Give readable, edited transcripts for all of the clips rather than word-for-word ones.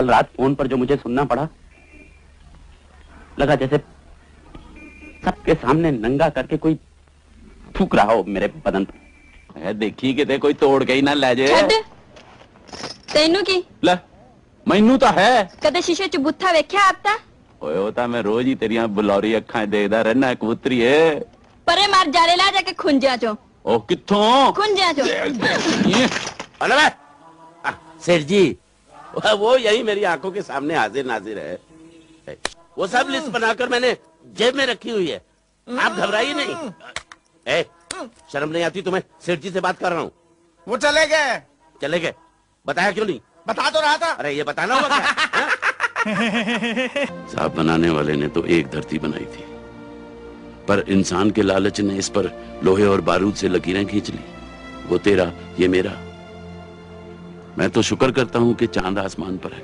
कल रात फोन पर जो मुझे सुनना पड़ा, लगा जैसे सबके सामने नंगा करके कोई थूक रहा हो मेरे बदन पर। देखी किते कोई तोड़ के ही ना ले जाए। तेनू की ले मैनू तो है। कदे शीशे च बुत्था वेख्या आपता? ओए ओ ता मैं रोज ही तेरियां बुलौरी अखां देखदा रहना कबूतरी है। परे मार जाले ला जाके खुंजिया चो। ओ कित्थों? खुंजिया चो। अरे सेठ जी, वो यही मेरी आंखों के सामने हाजिर नाजिर है। वो सब लिस्ट बनाकर मैंने जेब में रखी हुई है। आप घबराइए नहीं। ए, शर्म नहीं आती तुम्हें? सेठ जी से बात कर रहा हूँ। वो चले गए। चले गए? बताया क्यों नहीं? बता तो रहा था। अरे ये बताना होगा क्या? साहब बनाने वाले ने तो एक धरती बनाई थी, पर इंसान के लालच ने इस पर लोहे और बारूद से लकीरें खींच ली। वो तेरा, ये मेरा। मैं तो शुक्र करता हूं कि चांद आसमान पर है।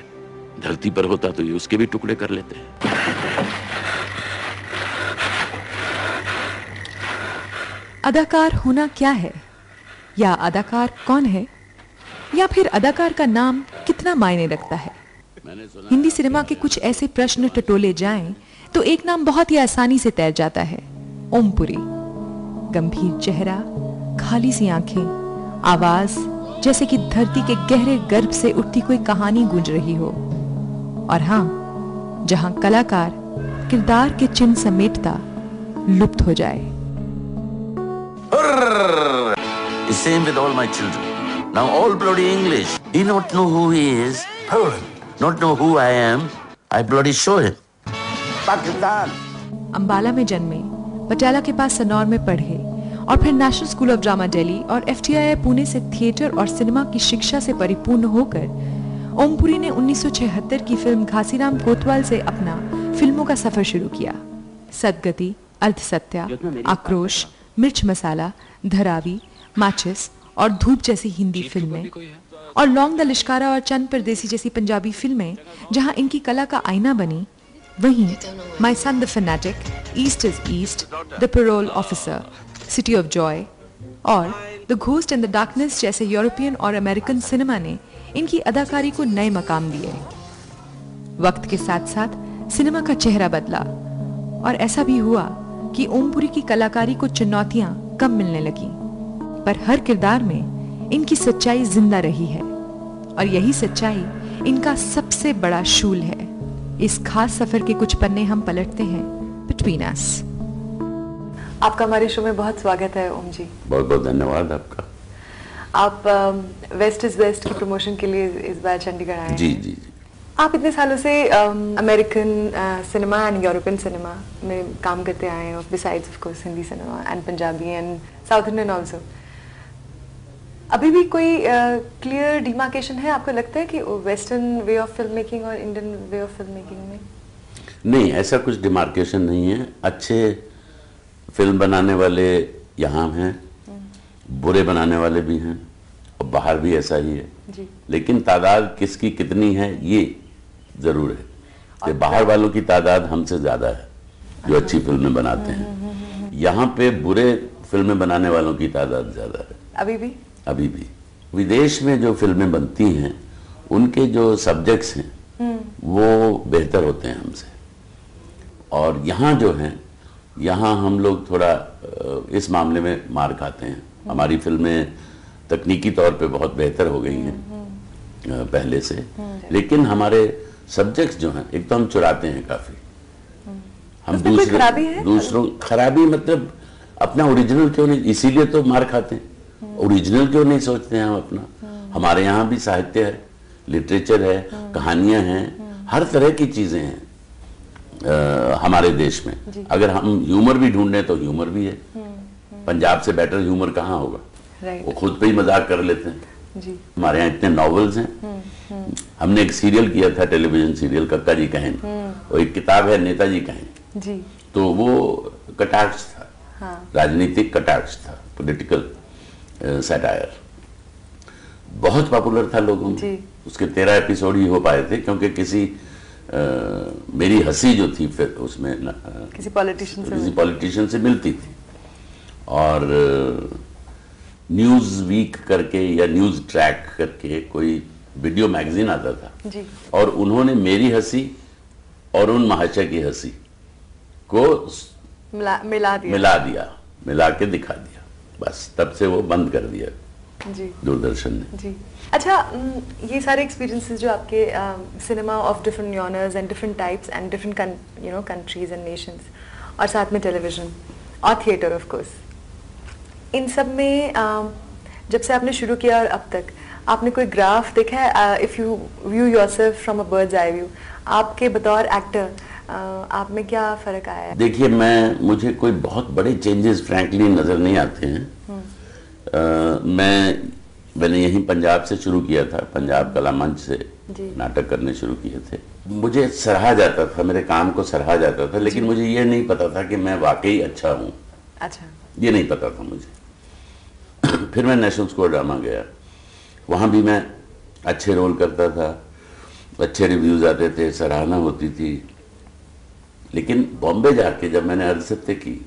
धरती पर होता तो ये उसके भी टुकड़े कर लेते हैं। अदाकार होना क्या है, या अदाकार कौन है, या फिर अदाकार का नाम कितना मायने रखता है? हिंदी सिनेमा के कुछ ऐसे प्रश्न टटोले जाएं तो एक नाम बहुत ही आसानी से तैर जाता है, ओमपुरी। गंभीर चेहरा, खाली सी आंखें, आवाज जैसे कि धरती के गहरे गर्भ से उठती कोई कहानी गूंज रही हो। और हाँ, जहां कलाकार किरदार के चिन्ह समेटता लुप्त हो जाए। The same with all my children. Now all bloody English. He not know who he is. Poland. Not know who I am. I bloody show him. Pakistan. Ambala में जन्मे, पटियाला के पास सनौर में पढ़े और फिर national school of drama Delhi और FTII पुणे से theatre और सिनेमा की शिक्षा से परिपूर्ण होकर ओमपुरी ने 1976 की फिल्म घासीराम कोतवाल से अपना फिल्मों का सफर शुरू किया। सदगति, अर्धसत्या, आक्रोश, मिर्च मसाला, धरावी, माचिस और धूप जैसी हिंदी फिल्में, और लौंग द लिश्कारा और चंद परदेसी जैसी पंजाबी फिल्में जहां इनकी कला का आईना बनी, वहीं my son the fanatic, east is east, the parole officer, city of joy और the ghost and the darkness जैसे यूरोपियन और अमेरिकन सिनेमा ने इनकी अदाकारी को नए मकाम दिए। वक्त के साथ साथ सिनेमा का चेहरा बदला और ऐसा भी हुआ कि ओमपुरी की कलाकारी को चुनौतियां कम मिलने लगी, पर हर किरदार में इनकी सच्चाई जिंदा रही है और यही सच्चाई इनका सबसे बड़ा शूल है। इस खास सफर के कुछ पन्ने हम पलटते हैं बिटवीन अस। आपका हमारे शो में बहुत स्वागत है ओम जी। बहुत बहुत धन्यवाद आपका। आप वेस्ट इज बेस्ट की प्रमोशन के लिए इस बार चंडीगढ़ आए हैं। जी जी जी। आप इतने सालों से American cinema and European cinema में काम करते आए हैं, besides of course Hindi cinema and Punjabi and south Indian also. अभी भी कोई क्लियर डिमार्केशन है, आपको लगता है कि western way of film making और Indian way of film making में? नहीं, ऐसा कुछ डिमार्केशन नहीं है। अच्छे फिल्म बनाने वाले यहाँ हैं, बुरे बनाने वाले भी हैं, और बाहर भी ऐसा ही है जी। लेकिन तादाद किसकी कितनी है ये जरूर है कि बाहर वालों की तादाद हमसे ज्यादा है जो अच्छी फिल्में बनाते हैं। यहाँ पे बुरे फिल्में बनाने वालों की तादाद ज्यादा है। अभी भी विदेश में जो फिल्में बनती हैं उनके जो सब्जेक्ट्स हैं वो बेहतर होते हैं हमसे, और यहाँ जो हैं यहाँ हम लोग थोड़ा इस मामले में मार खाते हैं। हमारी फिल्में तकनीकी तौर पे बहुत बेहतर हो गई हैं पहले से, लेकिन हमारे सब्जेक्ट्स जो हैं एक तो हम चुराते हैं काफी। हम दूसरों खराबी मतलब अपना ओरिजिनल क्यों नहीं, इसीलिए तो मार खाते हैं। ओरिजिनल क्यों नहीं सोचते हैं हम अपना? हमारे यहाँ भी साहित्य है, लिटरेचर है, कहानियां हैं, हर तरह की चीजें हैं हमारे देश में। अगर हम ह्यूमर भी ढूंढें तो ह्यूमर भी है। पंजाब से बेटर ह्यूमर कहाँ होगा? वो खुद पे ही मजाक कर लेते हैं जी। हमारे यहाँ इतने नॉवेल्स हैं। हमने एक सीरियल किया था, टेलीविजन सीरियल कक्का जी कहें, और एक किताब है नेताजी कहें जी। तो वो कटाक्ष था, हाँ। राजनीतिक कटाक्ष था, पॉलिटिकल सैटायर। बहुत पॉपुलर था लोगों में। उसके 13 एपिसोड ही हो पाए थे क्योंकि किसी मेरी हंसी जो थी फिर उसमें किसी पॉलिटिशियन से मिलती थी। और न्यूज़ वीक करके या न्यूज़ ट्रैक करके कोई वीडियो मैगजीन आता था जी। और उन्होंने मेरी हंसी और उन महाशय की हंसी को मिला के दिखा दिया। बस तब से वो बंद कर दिया जी दूरदर्शन ने। जी। अच्छा, ये सारे एक्सपीरियंसेस जो आपके cinema of different genres and different types and different countries and Nations, और साथ में टेलीविजन और थिएटर ऑफ कोर्स, इन सब में जब से आपने शुरू किया और अब तक आपने कोई ग्राफ देखा है? If you view yourself from a bird's eye view, आपके बतौर एक्टर आप में क्या फ़र्क आया है? देखिए, मुझे कोई बहुत बड़े चेंजेस फ्रैंकली नज़र नहीं आते हैं। मैंने यहीं पंजाब से शुरू किया था, पंजाब कला मंच से नाटक करने शुरू किए थे। मुझे सराहा जाता था, मेरे काम को सराहा जाता था, लेकिन मुझे ये नहीं पता था कि मैं वाकई अच्छा हूँ। अच्छा। ये नहीं पता था मुझे। फिर मैं नेशनल स्कूल ड्रामा गया, वहाँ भी मैं अच्छे रोल करता था, अच्छे रिव्यूज आते थे, सराहना होती थी। लेकिन बॉम्बे जाके जब मैंने अर्धसत्य की,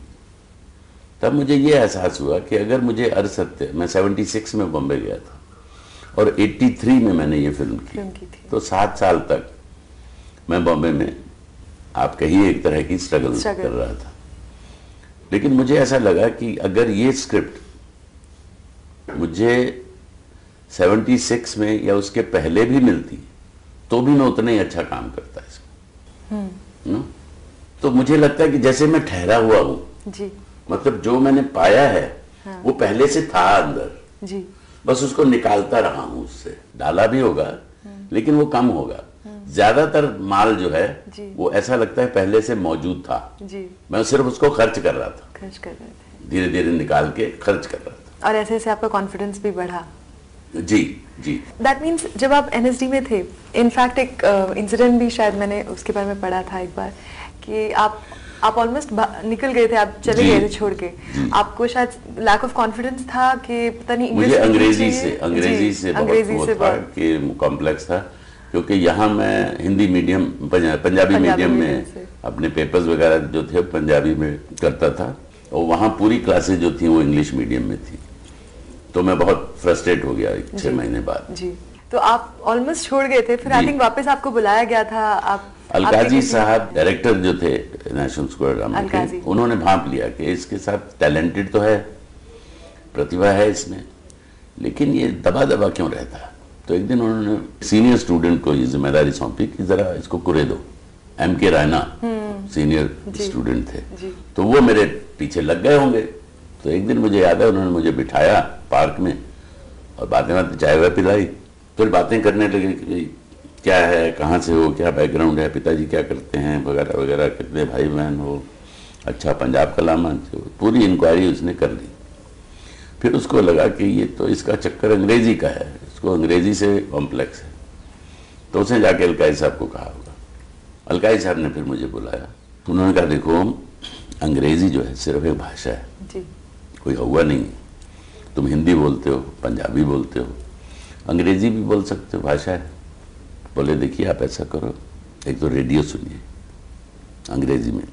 तब मुझे ये एहसास हुआ कि अगर मुझे अर्धसत्य, मैं 76 में बॉम्बे गया था और 83 में मैंने ये फिल्म की थी, तो 7 साल तक मैं बॉम्बे में आप कहिए एक तरह की स्ट्रगल कर रहा था। लेकिन मुझे ऐसा लगा कि अगर ये स्क्रिप्ट मुझे 76 में या उसके पहले भी मिलती तो भी मैं उतना ही अच्छा काम करता इसमें। तो मुझे लगता है कि जैसे मैं ठहरा हुआ हूं जी, मतलब जो मैंने पाया है वो पहले से था अंदर जी, बस उसको निकालता रहा हूं, उससे डाला भी होगा लेकिन वो कम होगा। ज्यादातर माल जो है वो ऐसा लगता है पहले से मौजूद था जी, मैं सिर्फ उसको खर्च कर रहा था, धीरे धीरे निकाल के खर्च कर रहा था, और ऐसे ऐसे आपका कॉन्फिडेंस भी बढ़ा। जी जी। दैट मीन्स जब आप एनएसडी में थे, इनफैक्ट एक इंसिडेंट भी शायद मैंने उसके बारे में पढ़ा था एक बार, कि आप ऑलमोस्ट निकल गए थे, आप चले गए थे छोड़ के। आपको शायद लैक ऑफ कॉन्फिडेंस था कि पता नहीं, मुझे अंग्रेजी से बहुत कॉम्प्लेक्स था, क्योंकि यहाँ मैं हिंदी मीडियम, पंजाबी मीडियम में अपने पेपर्स वगैरह जो थे पंजाबी में करता था, और वहाँ पूरी क्लासेज जो थी वो इंग्लिश मीडियम में थी। तो मैं बहुत फ्रस्ट्रेट हो गया 6 महीने बाद जी। तो आप ऑलमोस्ट छोड़ गए थे, फिर आई थिंक वापस आपको बुलाया गया था। आप अलकाजी साहब डायरेक्टर जो थे नेशनल स्कूल ड्रामा के, उन्होंने भांप लिया कि इसके साथ टैलेंटेड तो है, प्रतिभा है इसमें, लेकिन ये दबा दबा क्यों रहता है। तो एक दिन उन्होंने सीनियर स्टूडेंट को ये जिम्मेदारी सौंपी कि जरा इसको कुरे दो। MK रायना सीनियर स्टूडेंट थे, तो वो मेरे पीछे लग गए होंगे। तो एक दिन मुझे याद है उन्होंने मुझे बिठाया पार्क में और बातें चाय वाय पिलाई, फिर बातें करने लगे कि क्या है, कहाँ से हो, क्या बैकग्राउंड है, पिताजी क्या करते हैं, वगैरह वगैरह, कितने भाई बहन हो, अच्छा पंजाब कला मंच, पूरी इंक्वायरी उसने कर ली। फिर उसको लगा कि ये तो इसका चक्कर अंग्रेजी का है, इसको अंग्रेजी से कॉम्प्लेक्स है। तो उसने जाके अलकाई साहब को कहा होगा। अलकाई साहब ने फिर मुझे बुलाया, उन्होंने कहा देखो अंग्रेजी जो है सिर्फ एक भाषा है जी, कोई हुआ नहीं है। तुम हिंदी बोलते हो, पंजाबी बोलते हो, अंग्रेजी भी बोल सकते हो, भाषा है। बोले देखिए आप ऐसा करो, एक तो रेडियो सुनिए अंग्रेजी में,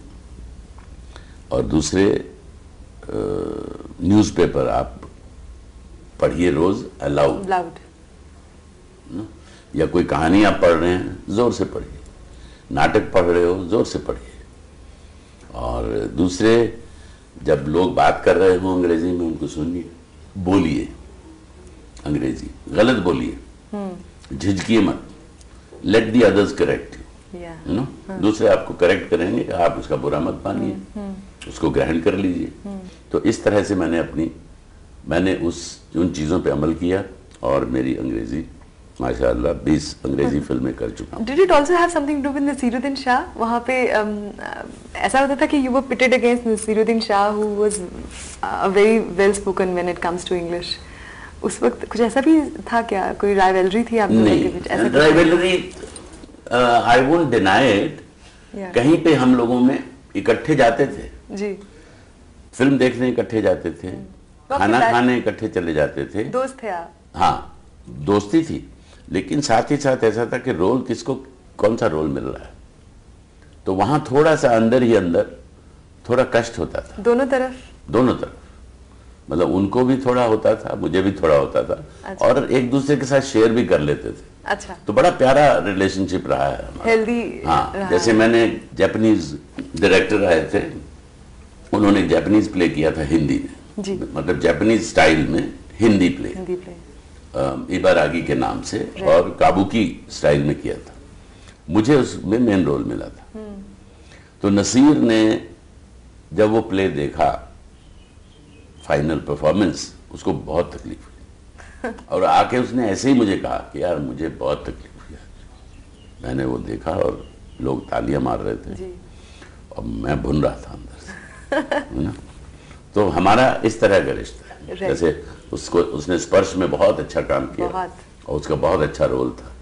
और दूसरे न्यूज़पेपर आप पढ़िए रोज अलाउड, या कोई कहानी आप पढ़ रहे हैं जोर से पढ़िए, नाटक पढ़ रहे हो जोर से पढ़िए, और दूसरे जब लोग बात कर रहे हो अंग्रेजी में उनको सुनिए, बोलिए अंग्रेजी, गलत बोलिए, झिझकिए मत, let the others correct you know, दूसरे आपको करेक्ट करेंगे, आप उसका बुरा मत मानिए, उसको ग्रहण कर लीजिए। तो इस तरह से मैंने उन चीज़ों पे अमल किया, और मेरी अंग्रेजी माशाअल्लाह 20 अंग्रेजी फिल्में कर चुका हूं। Did it also have something to do with Nasiruddin Shah? वहाँ पे ऐसा होता था कि you were pitted against Nasiruddin Shah, who was very well spoken when it comes to English. उस वक्त कुछ ऐसा भी था क्या, कोई राइवलरी थी आप दोनों के बीच? नहीं, rivalry I won't deny it. कहीं पे हम लोगों में इकट्ठे जाते थे जी, फिल्म देखने इकट्ठे जाते थे, खाना खाने इकट्ठे चले जाते थे, दोस्त थे आप? हाँ, दोस्ती थी, लेकिन साथ ही साथ ऐसा था कि रोल किसको कौन सा रोल मिल रहा है, तो वहां थोड़ा सा अंदर ही अंदर थोड़ा कष्ट होता था, दोनों तरफ, मतलब उनको भी थोड़ा होता था, मुझे भी थोड़ा होता था। अच्छा। और एक दूसरे के साथ शेयर भी कर लेते थे। अच्छा, तो बड़ा प्यारा रिलेशनशिप रहा है हमारा। हेल्दी हाँ, रहा जैसे है। मैंने जापानीज डायरेक्टर आए थे, उन्होंने एक जापानीज प्ले किया था हिंदी में, जी। मतलब जापानीज स्टाइल में हिंदी प्ले, हिंदी प्ले, इबारागी के नाम से, और काबुकी स्टाइल में किया था। मुझे उसमें मेन रोल मिला था। तो नसीर ने जब वो प्ले देखा, फाइनल परफॉर्मेंस, उसको बहुत तकलीफ हुई और आके उसने ऐसे ही मुझे कहा कि यार मुझे बहुत तकलीफ हुई आज। मैंने वो देखा और लोग तालियां मार रहे थे जी। और मैं भुन रहा था अंदर से, है ना? तो हमारा इस तरह का रिश्ता है। Right. जैसे उसको, उसने स्पर्श में बहुत अच्छा काम किया बहुत। और उसका बहुत अच्छा रोल था,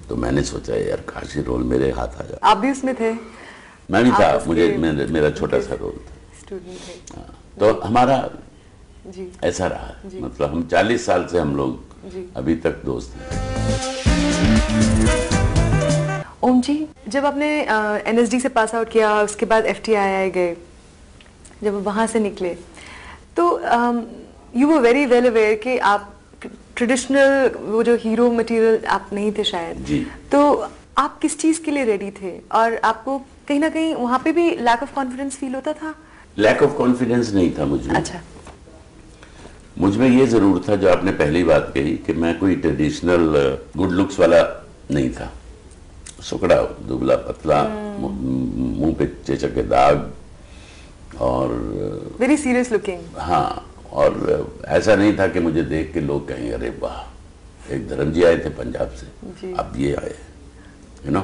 तो मैंने सोचा यार काश ये रोल मेरे हाथ आ जाए। आप भी उसमें थे, मैं भी था, आप उसके- मेरा छोटा सा रोल था। स्टूडेंट थे। हाँ, तो हमारा जी ऐसा रहा है। मतलब हम 40 साल से हम लोग जी। अभी तक दोस्त हैं। ओम जी, जब आपने एनएसडी से पास आउट किया, उसके बाद एफटीआई गए, जब वहाँ से निकले, तो you were very well aware कि आप ट्रेडिशनल वो जो हीरो मटेरियल आप नहीं थे शायद। जी। तो आप किस चीज़ के लिए रेडी थे, और आपको कहीं ना कहीं वहाँ पे भी लैक ऑफ कॉन्फिडेंस फील होता था? लैक ऑफ कॉन्फिडेंस नहीं था मुझ में। अच्छा, मुझ में ये जरूर था, जो आपने पहली बात कही, कि मैं कोई ट्रेडिशनल गुड लुक्स वाला नहीं था। सुकड़ा, दुबला पतला, मुंह पे चेचक के दाग, और वेरी सीरियस लुकिंग। हाँ, और ऐसा नहीं था कि मुझे देख के लोग कहेंगे अरे वाह, एक धर्म जी आए थे पंजाब जी। से, अब ये आए, यू नो।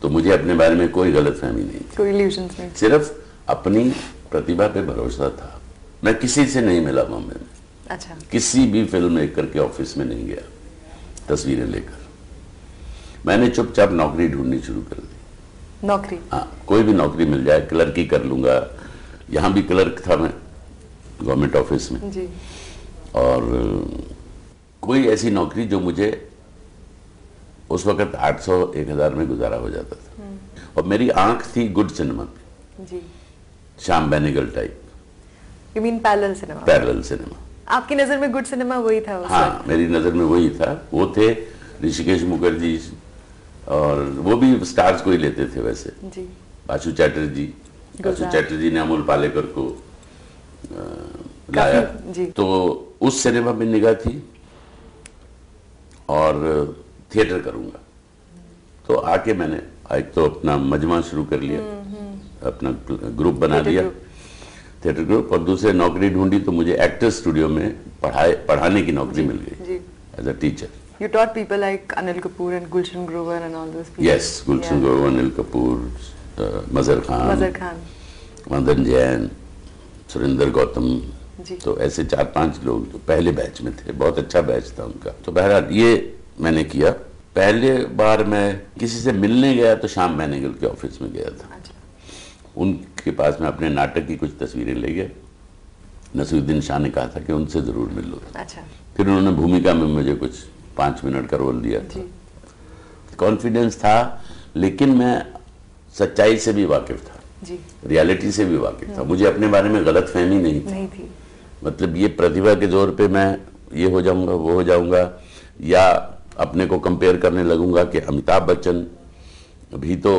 तो मुझे अपने बारे में कोई गलतफहमी नहीं थी, कोई इल्यूजन्स नहीं। सिर्फ अपनी प्रतिभा पे भरोसा था। मैं किसी से नहीं मिला बॉम्बे में, अच्छा, किसी भी फिल्म मेकर के ऑफिस में नहीं गया तस्वीरें लेकर। मैंने चुपचाप नौकरी ढूंढनी शुरू कर दी। नौकरी? हाँ, कोई भी नौकरी मिल जाए, क्लर्की कर लूंगा। यहाँ भी क्लर्क था मैं गवर्नमेंट ऑफिस में, जी। और कोई ऐसी नौकरी जो मुझे उस वक्त 800-1000 में गुजारा हो जाता था। और मेरी आंख थी गुड सिनेमा पे, जी। Shyam Benegal type, you mean parallel cinema? Parallel cinema. आपकी नजर में गुड सिनेमा वही था उस हाँ, वक्त? मेरी नजर में वही था। वो थे ऋषिकेश मुखर्जी, और वो भी स्टार्स को ही लेते थे वैसे। जी। बासु चैटर्जी, बासु गुलजार। चैटर्जी ने अमोल पालेकर को लाया। जी। तो उस सिनेमा में निगाह थी, और थिएटर करूंगा। तो आके मैंने एक तो अपना मजमा शुरू कर लिया, अपना ग्रुप बना थिएटर लिया, ग्रुप। Theatre group. और दूसरे नौकरी ढूंढी, तो मुझे एक्टर स्टूडियो में पढ़ाने की नौकरी मिल गई जी। As a teacher. You taught people like Anil Kapoor and Gulshan Grover and all those people. Yes, Gulshan Yeah. Grover, Anil Kapoor, मजर खान, Mazhar Khan. मदन जैन, सुरेंद्र गौतम। जी। तो ऐसे 4-5 लोग जो पहले बैच में थे, बहुत अच्छा बैच था उनका। तो बहरहाल ये मैंने किया। पहले बार मैं किसी से मिलने गया तो श्याम बेनेगल के ऑफिस में गया था। अच्छा। उनके पास मैं अपने नाटक की कुछ तस्वीरें ले गया। नसीरुद्दीन शाह ने कहा था कि उनसे जरूर मिल लो। अच्छा। फिर उन्होंने भूमिका में मुझे कुछ 5 मिनट का रोल दिया था। कॉन्फिडेंस था, लेकिन मैं सच्चाई से भी वाकिफ था, जी। रियलिटी से भी वाकिफ था। मुझे अपने बारे में गलत फहमी नहीं थी। नहीं थी। मतलब ये प्रतिभा के जोर पे मैं ये हो जाऊंगा, वो हो जाऊंगा, या अपने को कंपेयर करने लगूंगा कि अमिताभ बच्चन भी तो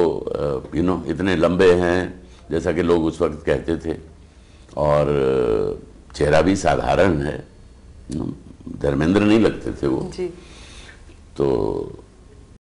इतने लंबे हैं, जैसा कि लोग उस वक्त कहते थे, और चेहरा भी साधारण है, धर्मेंद्र नहीं लगते थे वो। जी। तो